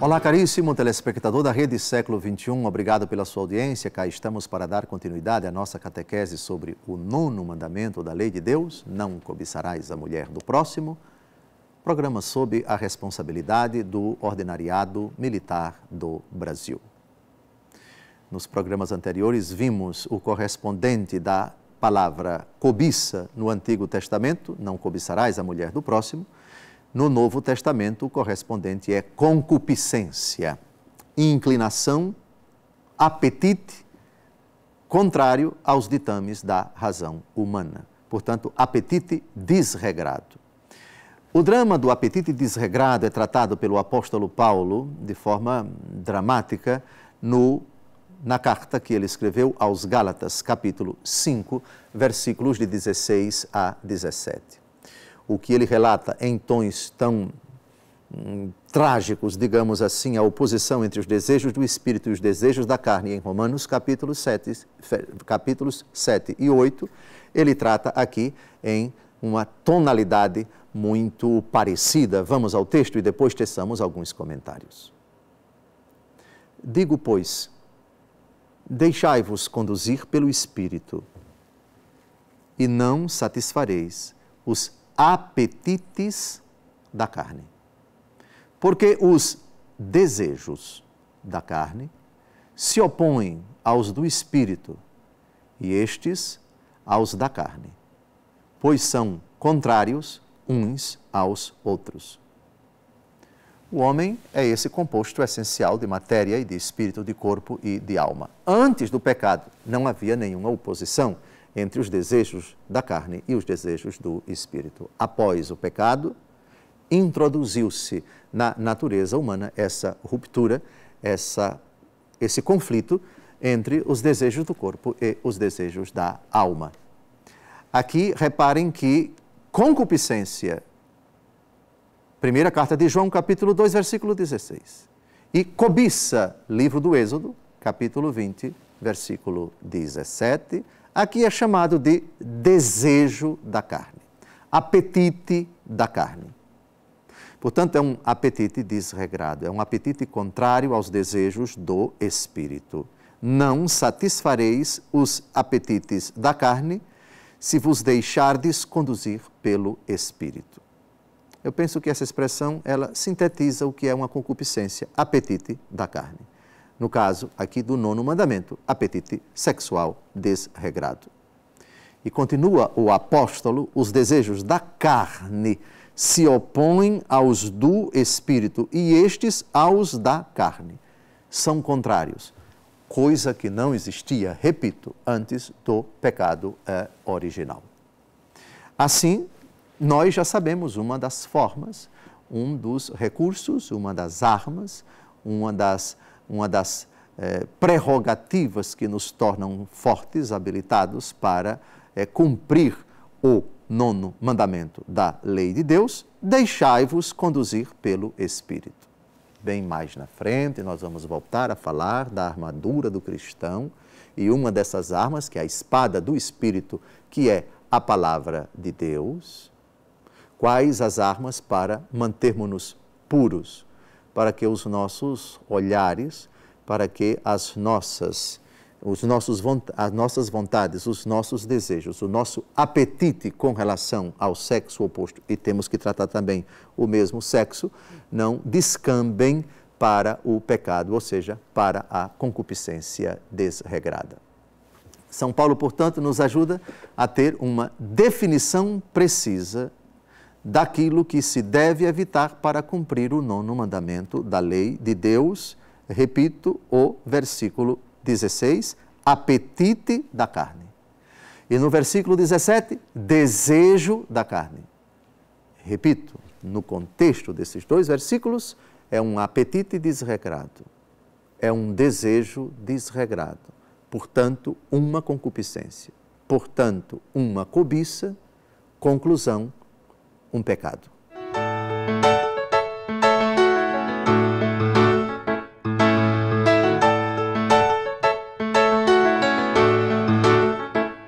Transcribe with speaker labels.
Speaker 1: Olá, caríssimo telespectador da Rede Século XXI, obrigado pela sua audiência. Cá estamos para dar continuidade à nossa catequese sobre o 9º mandamento da Lei de Deus, não cobiçarás a mulher do próximo, programa sob a responsabilidade do Ordinariado Militar do Brasil. Nos programas anteriores vimos o correspondente da palavra cobiça no Antigo Testamento, não cobiçarás a mulher do próximo. No Novo Testamento, o correspondente é concupiscência, inclinação, apetite, contrário aos ditames da razão humana. Portanto, apetite desregrado. O drama do apetite desregrado é tratado pelo apóstolo Paulo de forma dramática na carta que ele escreveu aos Gálatas, capítulo 5, versículos de 16 a 17. O que ele relata em tons tão trágicos, digamos assim, a oposição entre os desejos do Espírito e os desejos da carne, em Romanos capítulos 7 e 8, ele trata aqui em uma tonalidade muito parecida. Vamos ao texto e depois teçamos alguns comentários. Digo, pois, deixai-vos conduzir pelo Espírito e não satisfareis os apetites da carne. Porque os desejos da carne se opõem aos do Espírito e estes aos da carne, pois são contrários uns aos outros. O homem é esse composto essencial de matéria e de espírito, de corpo e de alma. Antes do pecado não havia nenhuma oposição entre os desejos da carne e os desejos do espírito. Após o pecado, introduziu-se na natureza humana essa ruptura, esse conflito entre os desejos do corpo e os desejos da alma. Aqui, reparem que concupiscência, primeira carta de João, capítulo 2, versículo 16, e cobiça, livro do Êxodo, capítulo 20, versículo 17, aqui é chamado de desejo da carne, apetite da carne. Portanto, é um apetite desregrado, é um apetite contrário aos desejos do Espírito. Não satisfareis os apetites da carne se vos deixardes conduzir pelo Espírito. Eu penso que essa expressão, ela sintetiza o que é uma concupiscência, apetite da carne. No caso aqui do 9º mandamento, apetite sexual desregrado. E continua o apóstolo, os desejos da carne se opõem aos do Espírito e estes aos da carne. São contrários, coisa que não existia, repito, antes do pecado original. Assim, nós já sabemos uma das formas, um dos recursos, uma das armas, uma das prerrogativas que nos tornam fortes, habilitados para cumprir o 9º mandamento da lei de Deus, deixai-vos conduzir pelo Espírito. Bem mais na frente, nós vamos voltar a falar da armadura do cristão e uma dessas armas, que é a espada do Espírito, que é a palavra de Deus. Quais as armas para mantermos-nos puros, para que os nossos olhares, para que as nossas vontades, os nossos desejos, o nosso apetite com relação ao sexo oposto, e temos que tratar também o mesmo sexo, não descambem para o pecado, ou seja, para a concupiscência desregrada. São Paulo, portanto, nos ajuda a ter uma definição precisa daquilo que se deve evitar para cumprir o 9º mandamento da lei de Deus. Repito o versículo 16, apetite da carne. E no versículo 17, desejo da carne. Repito, no contexto desses dois versículos, é um apetite desregrado, é um desejo desregrado, portanto, uma concupiscência, portanto, uma cobiça, conclusão, um pecado.